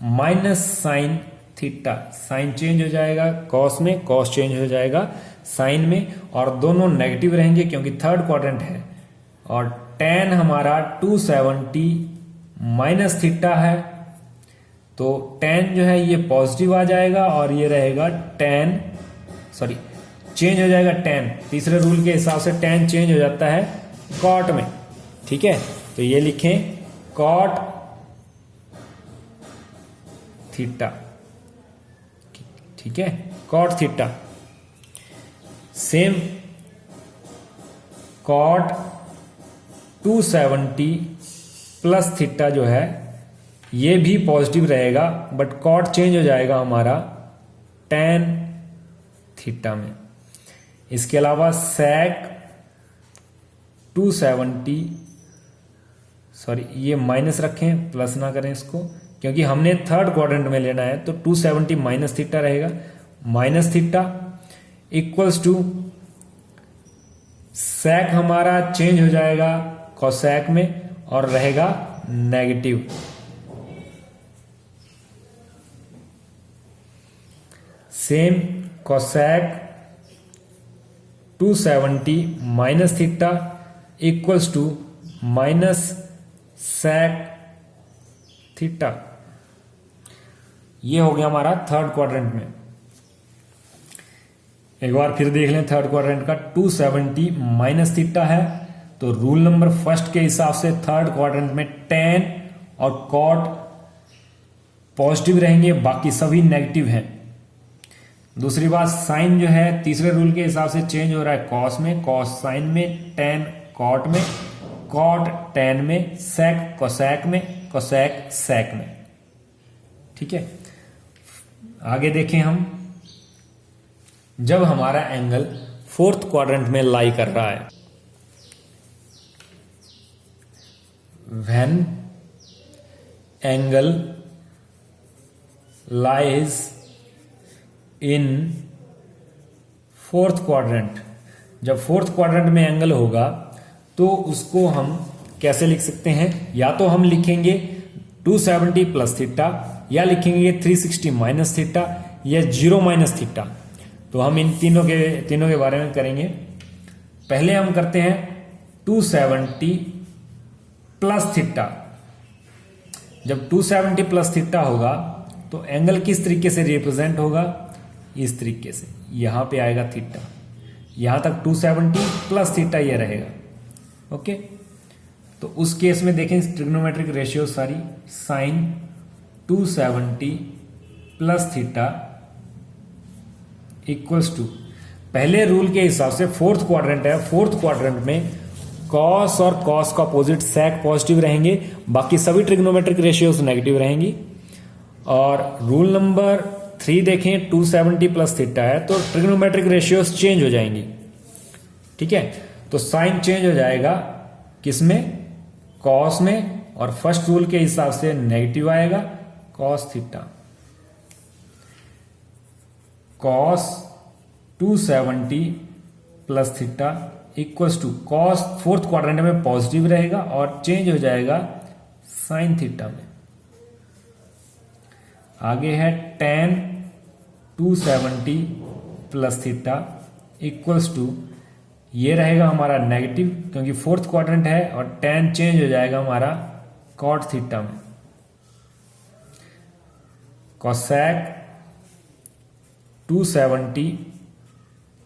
minus sine theta, sine change हो जाएगा कॉस में, कॉस चेंज हो जाएगा साइन में, और दोनों नेगेटिव रहेंगे क्योंकि थर्ड क्वाड्रेंट है। और tan हमारा 270 माइनस थीटा है तो tan जो है ये पॉजिटिव आ जाएगा और ये रहेगा tan, सॉरी चेंज हो जाएगा tan, तीसरे रूल के हिसाब से tan चेंज हो जाता है cot में। ठीक है, तो ये लिखें cot थीटा। ठीक है, cot theta. Same cot 270 plus theta जो है ये भी पॉजिटिव रहेगा, बट cot चेंज हो जाएगा हमारा tan थीटा में। इसके अलावा sec 270, सॉरी ये माइनस रखें, प्लस ना करें इसको, क्योंकि हमने थर्ड क्वाड्रेंट में लेना है, तो 270 माइनस थीटा रहेगा, minus theta equals to sec हमारा चेंज हो जाएगा cosec में और रहेगा negative. Same cosec 270 minus theta equals to minus sec theta. ये हो गया हमारा थर्ड क्वाड्रेंट में। एक बार फिर देख लें थर्ड क्वाड्रेंट का, 270 माइनस थीटा है, तो रूल नंबर फर्स्ट के हिसाब से थर्ड क्वाड्रेंट में tan और cot पॉजिटिव रहेंगे, बाकी सभी नेगेटिव हैं। दूसरी बात, साइन जो है तीसरे रूल के हिसाब से चेंज हो रहा है cos में, cos साइन में, tan cot में, cot tan में, sec cosec में, cosec sec में। ठीक है, आगे देखें हम, जब हमारा एंगल फोर्थ क्वाड्रेंट में लाई कर रहा है, when angle lies in fourth quadrant, जब फोर्थ क्वाड्रेंट में एंगल होगा तो उसको हम कैसे लिख सकते हैं, या तो हम लिखेंगे 270 प्लस थीटा, या लिखेंगे 360 माइनस थीटा, या 0 माइनस थीटा। तो हम इन तीनों के बारे में करेंगे। पहले हम करते हैं 270 प्लस थीटा। जब 270 प्लस थीटा होगा तो एंगल किस तरीके से रिप्रेजेंट होगा, इस तरीके से, यहां पे आएगा थीटा, यहां तक 270 प्लस थीटा ये रहेगा। ओके, तो उस केस में देखें ट्रिग्नोमेट्रिक रेशियो सारी, sine 270 plus theta equals to, पहले रूल के हिसाब से फोर्थ क्वाड्रेंट है, फोर्थ क्वाड्रेंट में कॉस और कॉस का अपोजिट sec पॉजिटिव रहेंगे, बाकी सभी ट्रिग्नोमेट्रिक रेशियोज नेगेटिव रहेंगी। और रूल नंबर 3 देखें, 270 प्लस थीटा है तो ट्रिग्नोमेट्रिक रेशियोज चेंज हो जाएंगी। ठीक है, तो साइन चेंज हो जाएगा किसमें, कॉस में, और फर्स्ट रूल के हिसाब से नेगेटिव आएगा cos theta. Cos 270 plus theta equals to, cos fourth quadrant में पॉजिटिव रहेगा और चेंज हो जाएगा साइन थीटा में। आगे है tan 270 plus theta equals to, ये रहेगा हमारा नेगेटिव क्योंकि फोर्थ क्वाड्रेंट है, और tan चेंज हो जाएगा हमारा cot थीटा में। cosec 270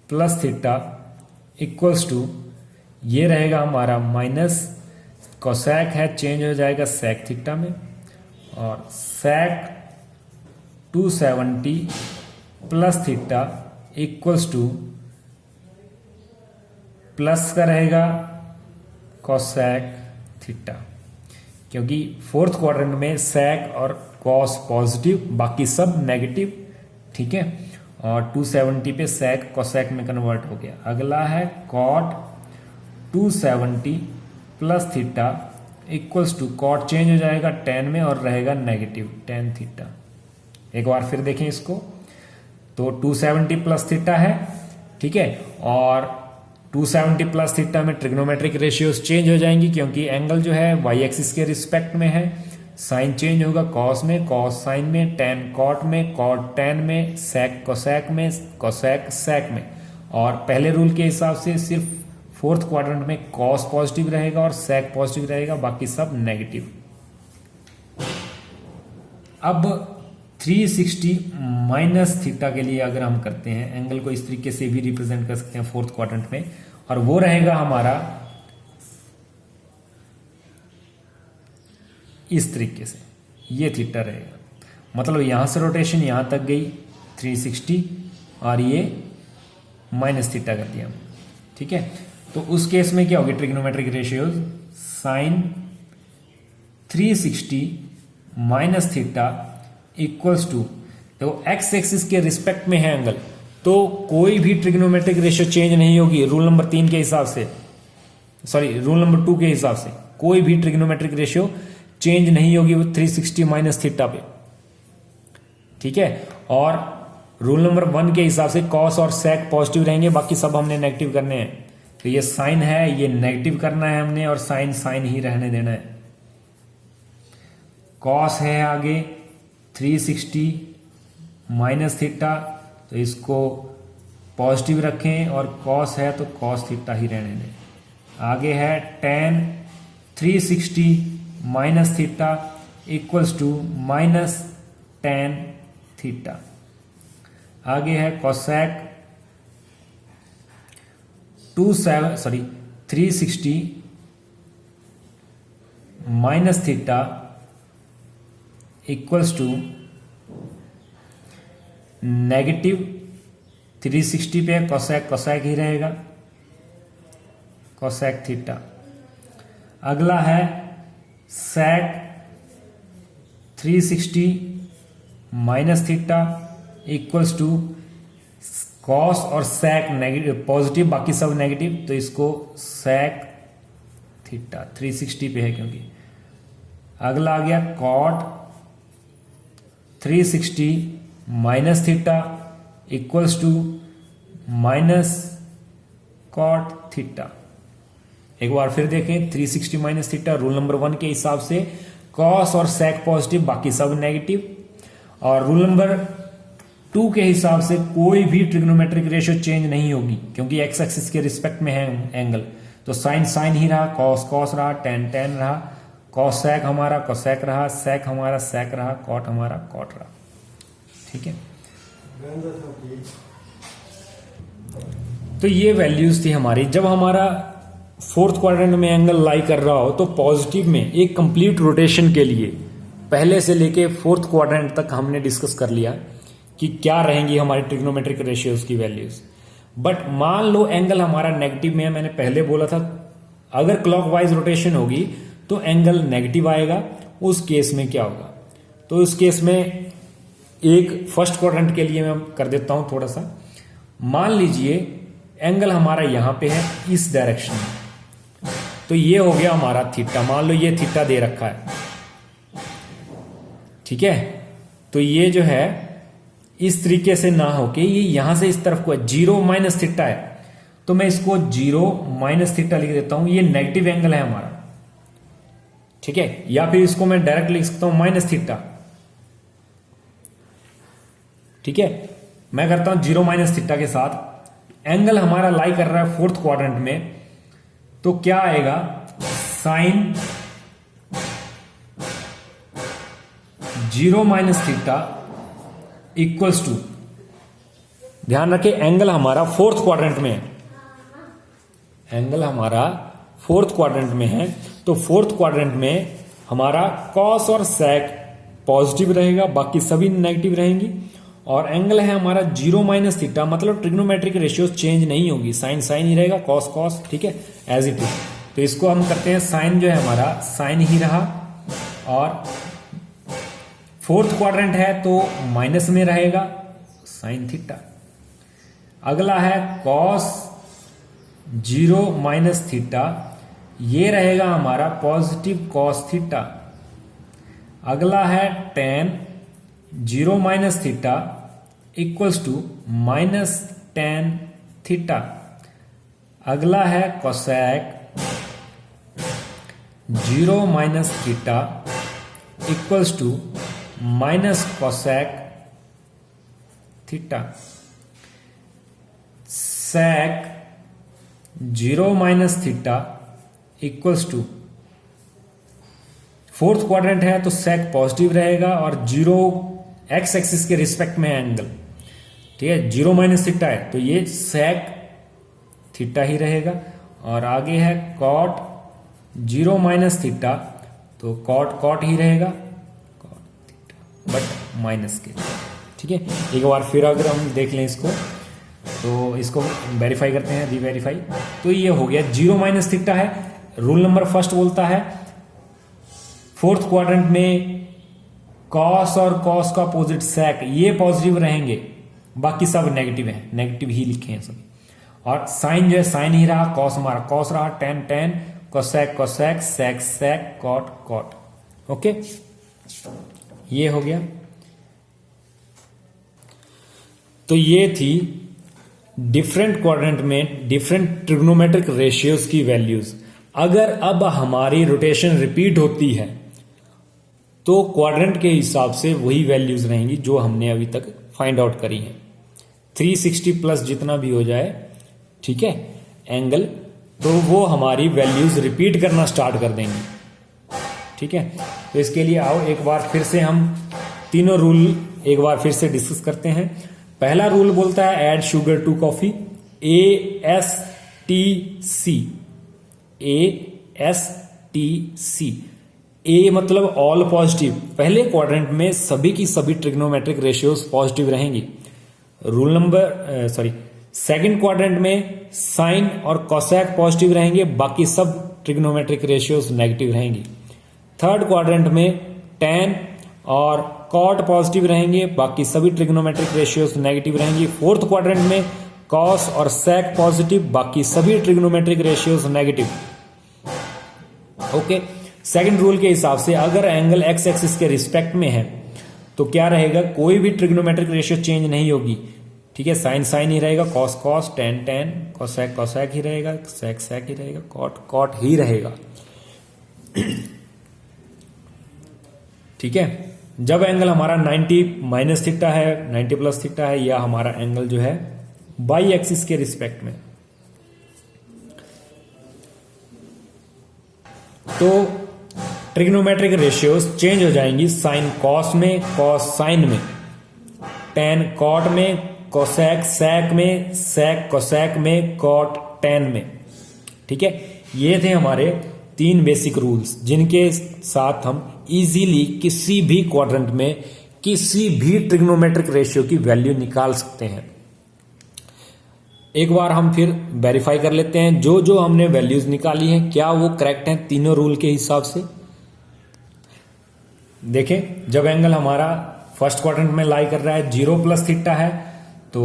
plus theta equals to, ये रहेगा हमारा माइनस, cosec है चेंज हो जाएगा sec थीटा में, और sec 270 plus theta equals to, plus का रहेगा cosec थीटा, क्योंकि फोर्थ क्वाड्रेंट में sec और cos पॉजिटिव, बाकी सब नेगेटिव। ठीक है, और 270 पे sec cosec में कन्वर्ट हो गया। अगला है cot 270 plus theta equals to, cot change हो जाएगा tan में और रहेगा नेगेटिव tan थीटा। एक बार फिर देखें इसको, तो 270 प्लस थीटा है, ठीक है, और 270 प्लस थीटा में ट्रिग्नोमेट्रिक रेशियोज चेंज हो जाएंगी क्योंकि एंगल जो है वाई एक्सिस के रिस्पेक्ट में है। साइन चेंज होगा कॉस में, कॉस साइन में, टेन कॉट में, कॉट टेन में, सेक कोसेक में, कोसेक सेक में। और पहले रूल के हिसाब से सिर्फ फोर्थ क्वाड्रेंट में कॉस पॉजिटिव रहेगा और सेक पॉजिटिव रहेगा, बाकी सब नेगेटिव। अब 360 माइनस थीटा के लिए अगर हम करते हैं, एंगल को इस तरीके से भी रिप्रेजेंट कर सकते हैं फोर्थ क्वाड्रेंट में, और वो रहेगा हमारा इस तरीके से, ये थीटा रहेगा। मतलब यहां से रोटेशन यहां तक गई 360 और ये माइनस थीटा कर दिया, ठीक है। तो उस केस में क्या होगी trigonometric ratios, sine 360 minus theta equals to, तो एक्स एक्सिस के रिस्पेक्ट में है एंगल, तो कोई भी ट्रिग्नोमेट्रिक रेशियो चेंज नहीं होगी रूल नंबर 3 के हिसाब से, सॉरी रूल नंबर 2 के हिसाब से कोई भी ट्रिग्नोमेट्रिक रेशियो चेंज नहीं होगी 360 माइनस थीटा पे, ठीक है। और रूल नंबर 1 के हिसाब से कॉस और सेक पॉजिटिव रहेंगे, बाकी सब हमने नेगेटिव करने हैं। तो ये साइन है, ये नेगेटिव करना है हमने, और साइन साइन ही रहने देना है। कॉस है आगे 360 माइनस थीटा, तो इसको पॉजिटिव रखें, और कॉस है तो कॉस थीटा ही रहने दें। आगे है tan 360 minus theta equals to minus tan theta. आगे है cosec 360 minus theta equals to negative 360 पे कोसेक कोसेक ही रहेगा, कोसेक थीटा। अगला है sec 360 minus theta equals to cos और सेक नेगेटिव पॉजिटिव, बाकी सब नेगेटिव, तो इसको सेक थीटा 360 पे है क्योंकि। अगला आ गया cot 360 minus theta equals to minus cot theta. एक बार फिर देखें 360 माइनस थीटा रूल नंबर 1 के हिसाब से कॉस और सेक पॉजिटिव, बाकी सब नेगेटिव। और रूल नंबर 2 के हिसाब से कोई भी ट्रिग्नोमेट्रिक रेशियो चेंज नहीं होगी क्योंकि एक्स एक्सिस के रिस्पेक्ट में है एंगल, तो साइन साइन ही रहा, कॉस कॉस रहा, टेन टेन रहा, कॉसेक हमारा कोसेक रहा, सेक हमारा सेक रहा, कॉट हमारा कॉट रहा, ठीक है। तो ये वैल्यूज थी हमारी। जब हमारा फोर्थ क्वाड्रेंट में एंगल लाई कर रहा हो तो पॉजिटिव में एक कंप्लीट रोटेशन के लिए पहले से लेके फोर्थ क्वाड्रेंट तक हमने डिस्कस कर लिया कि क्या रहेंगी हमारी ट्रिग्नोमेट्रिक रेशियोज की वैल्यूज। बट मान लो एंगल हमारा नेगेटिव में है, मैंने पहले बोला था अगर क्लॉकवाइज रोटेशन होगी तो एंगल नेगेटिव आएगा। उस केस में क्या होगा, तो उस केस में एक फर्स्ट क्वाड्रेंट के लिए मैं कर देता हूं थोड़ा सा। मान लीजिए एंगल हमारा यहां पे है इस डायरेक्शन में, तो ये हो गया हमारा थीटा। मान लो ये थीटा दे रखा है, ठीक है। तो ये जो है इस तरीके से ना होके ये यहां से इस तरफ को है, 0 माइनस थीटा है, तो मैं इसको 0 माइनस थीटा लिख देता हूं। ये नेगेटिव एंगल है हमारा, ठीक है। या फिर इसको मैं डायरेक्ट लिख सकता हूं माइनस थीटा, ठीक है। मैं करता हूं 0 माइनस थीटा के साथ। एंगल हमारा लाई कर रहा है फोर्थ क्वाड्रेंट में, तो क्या आएगा, sine 0 minus theta equals to, ध्यान रखें एंगल हमारा फोर्थ क्वाड्रेंट में है, एंगल हमारा फोर्थ क्वाड्रेंट में है, तो फोर्थ क्वाड्रेंट में हमारा कॉस और सेक पॉजिटिव रहेगा, बाकी सभी नेगेटिव रहेंगी। और एंगल है हमारा 0 माइनस थीटा, मतलब ट्रिग्नोमेट्रिक रेशियो चेंज नहीं होगी, साइन साइन ही रहेगा, कॉस कॉस, ठीक है, एज इट इज। तो इसको हम करते हैं, साइन जो है हमारा साइन ही रहा, और फोर्थ क्वाड्रेंट है तो माइनस में रहेगा साइन थीटा। अगला है कॉस 0 माइनस थीटा, ये रहेगा हमारा पॉजिटिव कॉस थीटा। अगला है tan 0 minus theta equals to minus tan theta. अगला है cosec 0 minus theta equals to minus cosec theta. Sec 0 minus theta equals to, fourth quadrant है तो सेक पॉजिटिव रहेगा और 0 एक्स एक्सिस के रिस्पेक्ट में है एंगल, ठीक है। 0 माइनस थीटा है तो ये सेक थीटा ही रहेगा। और आगे है कॉट 0 माइनस थीटा, तो कॉट कॉट ही रहेगा, कॉट थीटा बट माइनस के, ठीक है। एक बार फिर अगर हम देख लें इसको, तो इसको वेरीफाई करते हैं, रीवेरीफाई। तो ये हो गया 0 माइनस थीटा है, रूल नंबर फर्स्ट बोलता है फोर्थ क्वाड्रेंट में कॉस और कॉस का अपोजिट सेक ये पॉजिटिव रहेंगे, बाकी सब नेगेटिव है, नेगेटिव ही लिखे हैं सभी। और साइन जो है साइन ही रहा, कॉस हमारा कॉस रहा, ten tan, cosec cosec, sec sec, cot cot. Okay, ये हो गया। तो ये थी डिफरेंट क्वाड्रेंट में डिफरेंट ट्रिग्नोमेट्रिक रेशियोज की वैल्यूज। अगर अब हमारी रोटेशन रिपीट होती है तो क्वाड्रेंट के हिसाब से वही वैल्यूज रहेंगी जो हमने अभी तक फाइंड आउट करी है। 360 प्लस जितना भी हो जाए, ठीक है, एंगल, तो वो हमारी वैल्यूज रिपीट करना स्टार्ट कर देंगे। ठीक है, तो इसके लिए आओ एक बार फिर से हम तीनों रूल एक बार फिर से डिस्कस करते हैं। पहला रूल बोलता है add sugar to coffee, ASTC, ASTC। A मतलब ऑल पॉजिटिव, पहले क्वाड्रेंट में सभी की सभी ट्रिग्नोमेट्रिक रेशियोज पॉजिटिव रहेंगी। रूल नंबर सेकंड क्वाड्रेंट में साइन और कोसेक पॉजिटिव रहेंगे, बाकी सब ट्रिग्नोमेट्रिक रेशियोज नेगेटिव रहेंगी। थर्ड क्वाड्रेंट में टैन और कॉट पॉजिटिव रहेंगे, बाकी सभी ट्रिग्नोमेट्रिक रेशियोज नेगेटिव रहेंगी। फोर्थ क्वाड्रेंट में कॉस और सेक पॉजिटिव, बाकी सभी trigonometric ratios negative. Okay, second rule के हिसाब से अगर एंगल एक्स एक्सिस के रिस्पेक्ट में है तो क्या रहेगा, कोई भी ट्रिग्नोमेट्रिक रेशियो चेंज नहीं होगी। ठीक है, साइन साइन ही रहेगा, cos cos, tan tan, cosec cosec ही रहेगा, सेक सेक ही रहेगा, कॉट कॉट ही रहेगा। ठीक है, जब एंगल हमारा 90 माइनस थीटा है, 90 प्लस थीटा है, या हमारा एंगल जो है बाई एक्सिस के रिस्पेक्ट में, तो ट्रिग्नोमेट्रिक रेशियोज चेंज हो जाएंगी। साइन कॉस में, कॉस साइन में, टेन कॉट में, कोसेक सेक में, सेक कोसेक में, कॉट टेन में। ठीक है, ये थे हमारे तीन बेसिक रूल्स जिनके साथ हम इजीली किसी भी क्वाड्रेंट में किसी भी ट्रिग्नोमेट्रिक रेशियो की वैल्यू निकाल सकते हैं। एक बार हम फिर वेरीफाई कर लेते हैं जो जो हमने वैल्यूज निकाली हैं क्या वो करेक्ट हैं तीनों रूल के हिसाब से। देखें, जब एंगल हमारा फर्स्ट क्वाड्रेंट में लाई कर रहा है 0 प्लस थीटा है, तो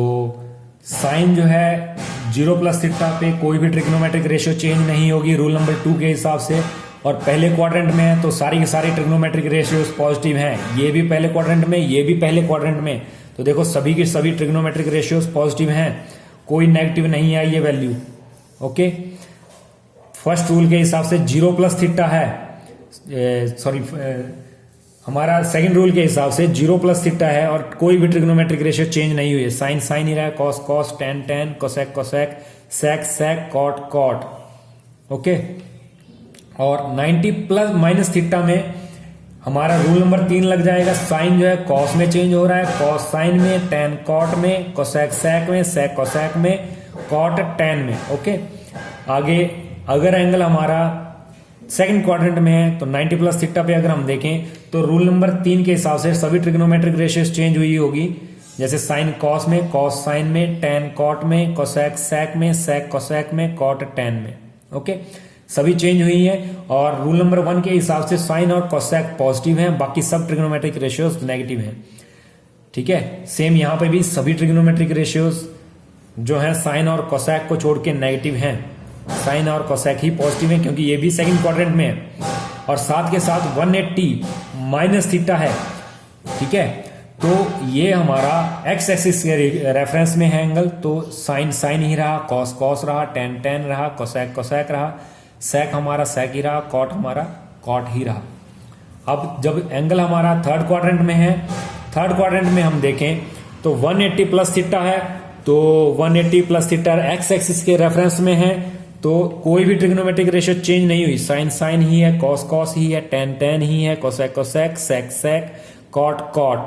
साइन जो है 0 प्लस थीटा पे कोई भी ट्रिग्नोमेट्रिक रेशियो चेंज नहीं होगी रूल नंबर 2 के हिसाब से। और पहले क्वाड्रेंट में है तो सारी की सारी ट्रिग्नोमेट्रिक रेशियोज पॉजिटिव हैं, ये भी पहले क्वाड्रेंट में, ये भी पहले क्वाड्रेंट में, तो देखो सभी की सभी ट्रिग्नोमेट्रिक रेशियोज पॉजिटिव हैं, कोई नेगेटिव नहीं है ये वैल्यू। ओके, फर्स्ट रूल के हिसाब से 0 प्लस थीटा है, हमारा सेकंड रूल के हिसाब से 0 प्लस थीटा है और कोई भी ट्रिग्नोमेट्रिक रेशियो चेंज नहीं हुई है, साइन साइन ही रहा है, cos cos, tan tan, cosec cosec, sec sec, cot cot. Okay, और 90 प्लस माइनस थीटा में हमारा रूल नंबर 3 लग जाएगा। साइन जो है कॉस में चेंज हो रहा है, कॉस साइन में, टेन कॉट में, कोसेक सेक में, सेक कोसेक में, कॉट टेन में। ओके, आगे अगर एंगल हमारा सेकंड क्वाड्रेंट में है तो 90 प्लस थीटा पे अगर हम देखें तो रूल नंबर 3 के हिसाब से सभी ट्रिग्नोमेट्रिक रेशियोज चेंज हुई होगी, जैसे साइन कॉस में, कॉस साइन में, टेन कॉट में, कोसेक सेक में, सेक कोसेक में, कॉट टेन में। ओके, सभी चेंज हुई है। और रूल नंबर 1 के हिसाब से साइन और कोसेक पॉजिटिव हैं, बाकी सब ट्रिग्नोमेट्रिक रेशियोज नेगेटिव हैं। ठीक है, सेम यहां पे भी सभी ट्रिग्नोमेट्रिक रेशियोज जो है साइन और कोसेक को छोड़ के नेगेटिव हैं, साइन और कोसेक ही पॉजिटिव है क्योंकि ये भी सेकंड क्वाड्रेंट में है। और साथ के साथ 180 माइनस थीटा है। ठीक है, तो ये हमारा एक्स एक्सिस के रेफरेंस में है एंगल, तो साइन साइन ही रहा, कॉस कॉस रहा, टेन टेन रहा, कोसेक कोसेक रहा, सेक हमारा सेक ही रहा, कॉट हमारा कॉट ही रहा। अब जब एंगल हमारा थर्ड क्वाड्रेंट में है, थर्ड क्वाड्रेंट में हम देखें तो 180 प्लस थीटा है, तो 180 प्लस थीटा एक्स एक्सिस के रेफरेंस में है, तो कोई भी ट्रिग्नोमेट्रिक रेशियो चेंज नहीं हुई, साइन साइन ही है, कॉस कॉस ही है, टेन टेन ही है, cosec cosec, sec sec, cot cot.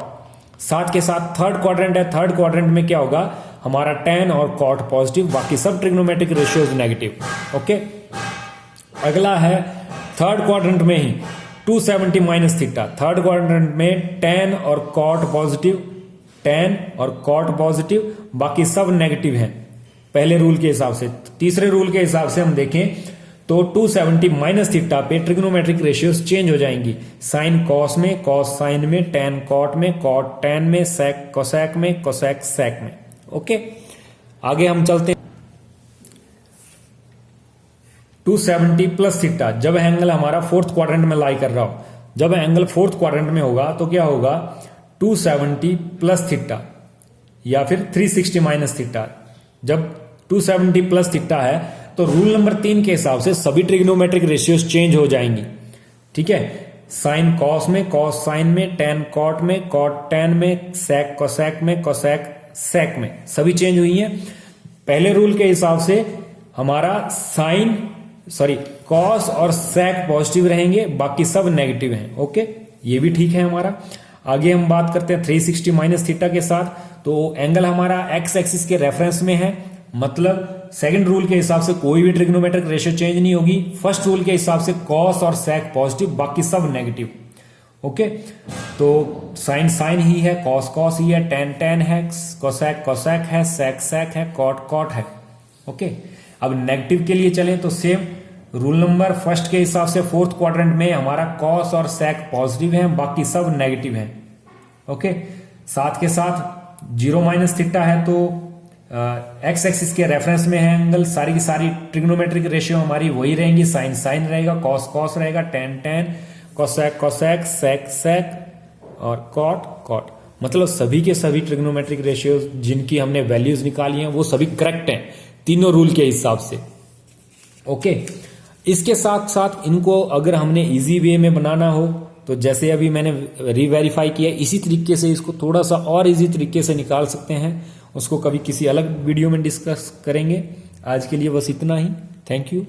साथ के साथ थर्ड क्वाड्रेंट है, थर्ड क्वाड्रेंट में क्या होगा, हमारा टेन और कॉट पॉजिटिव, बाकी सब ट्रिग्नोमेट्रिक रेशियोज नेगेटिव। ओके, अगला है थर्ड क्वाड्रेंट में ही 270 माइनस थीटा, थर्ड क्वाड्रेंट में टेन और कॉट पॉजिटिव, टेन और कॉट पॉजिटिव, बाकी सब नेगेटिव हैं पहले रूल के हिसाब से। तीसरे रूल के हिसाब से हम देखें तो 270 माइनस थीटा पे ट्रिग्नोमेट्रिक रेशियोज चेंज हो जाएंगी। साइन कॉस में, कॉस साइन में, टेन कॉट में, कॉट टेन में, सेक कोसेक में, कोसेक सेक में। ओके, आगे हम चलते हैं। 270 प्लस थीटा, जब एंगल हमारा फोर्थ क्वाड्रेंट में लाई कर रहा हो, जब एंगल फोर्थ क्वाड्रेंट में होगा तो क्या होगा, 270 प्लस थीटा या फिर 360 माइनस थीटा। जब 270 प्लस थीटा है तो रूल नंबर 3 के हिसाब से सभी ट्रिग्नोमेट्रिक रेशियोज चेंज हो जाएंगी। ठीक है, साइन कॉस में, कॉस साइन में, टेन कॉट में, कॉट टेन में, सेक कोसेक में, कोसेक सेक में, सभी चेंज हुई हैं। पहले रूल के हिसाब से हमारा कॉस और सेक पॉजिटिव रहेंगे, बाकी सब नेगेटिव हैं। ओके, ये भी ठीक है हमारा। आगे हम बात करते हैं 360 माइनस थीटा के साथ। तो एंगल हमारा एक्स एक्सिस के रेफरेंस में है, मतलब सेकंड रूल के हिसाब से कोई भी ट्रिग्नोमेट्रिक रेशियो चेंज नहीं होगी। फर्स्ट रूल के हिसाब से कॉस और सेक पॉजिटिव, बाकी सब नेगेटिव। ओके, तो साइन साइन ही है, कॉस कॉस ही है, टेन टेन है, कोसेक कोसेक है, सेक सेक है, कॉट कॉट है। ओके, अब नेगेटिव के लिए चलें तो सेम रूल नंबर फर्स्ट के हिसाब से फोर्थ क्वाड्रेंट में हमारा कॉस और सेक पॉजिटिव है, बाकी सब नेगेटिव हैं। ओके, साथ के साथ 0 माइनस थीटा है तो एक्स एक्सिस के रेफरेंस में है एंगल, सारी की सारी ट्रिग्नोमेट्रिक रेशियो हमारी वही रहेंगी। साइन साइन रहेगा, कॉस कॉस रहेगा, ten tan, cosec cosec, sec सेक और कॉट कॉट। मतलब सभी के सभी ट्रिग्नोमेट्रिक रेशियो जिनकी हमने वैल्यूज निकाली हैं वो सभी करेक्ट हैं तीनों रूल के हिसाब से। ओके, इसके साथ साथ इनको अगर हमने इजी वे में बनाना हो तो जैसे अभी मैंने रीवेरीफाई किया, इसी तरीके से इसको थोड़ा सा और इजी तरीके से निकाल सकते हैं। उसको कभी किसी अलग वीडियो में डिस्कस करेंगे। आज के लिए बस इतना ही। Thank you.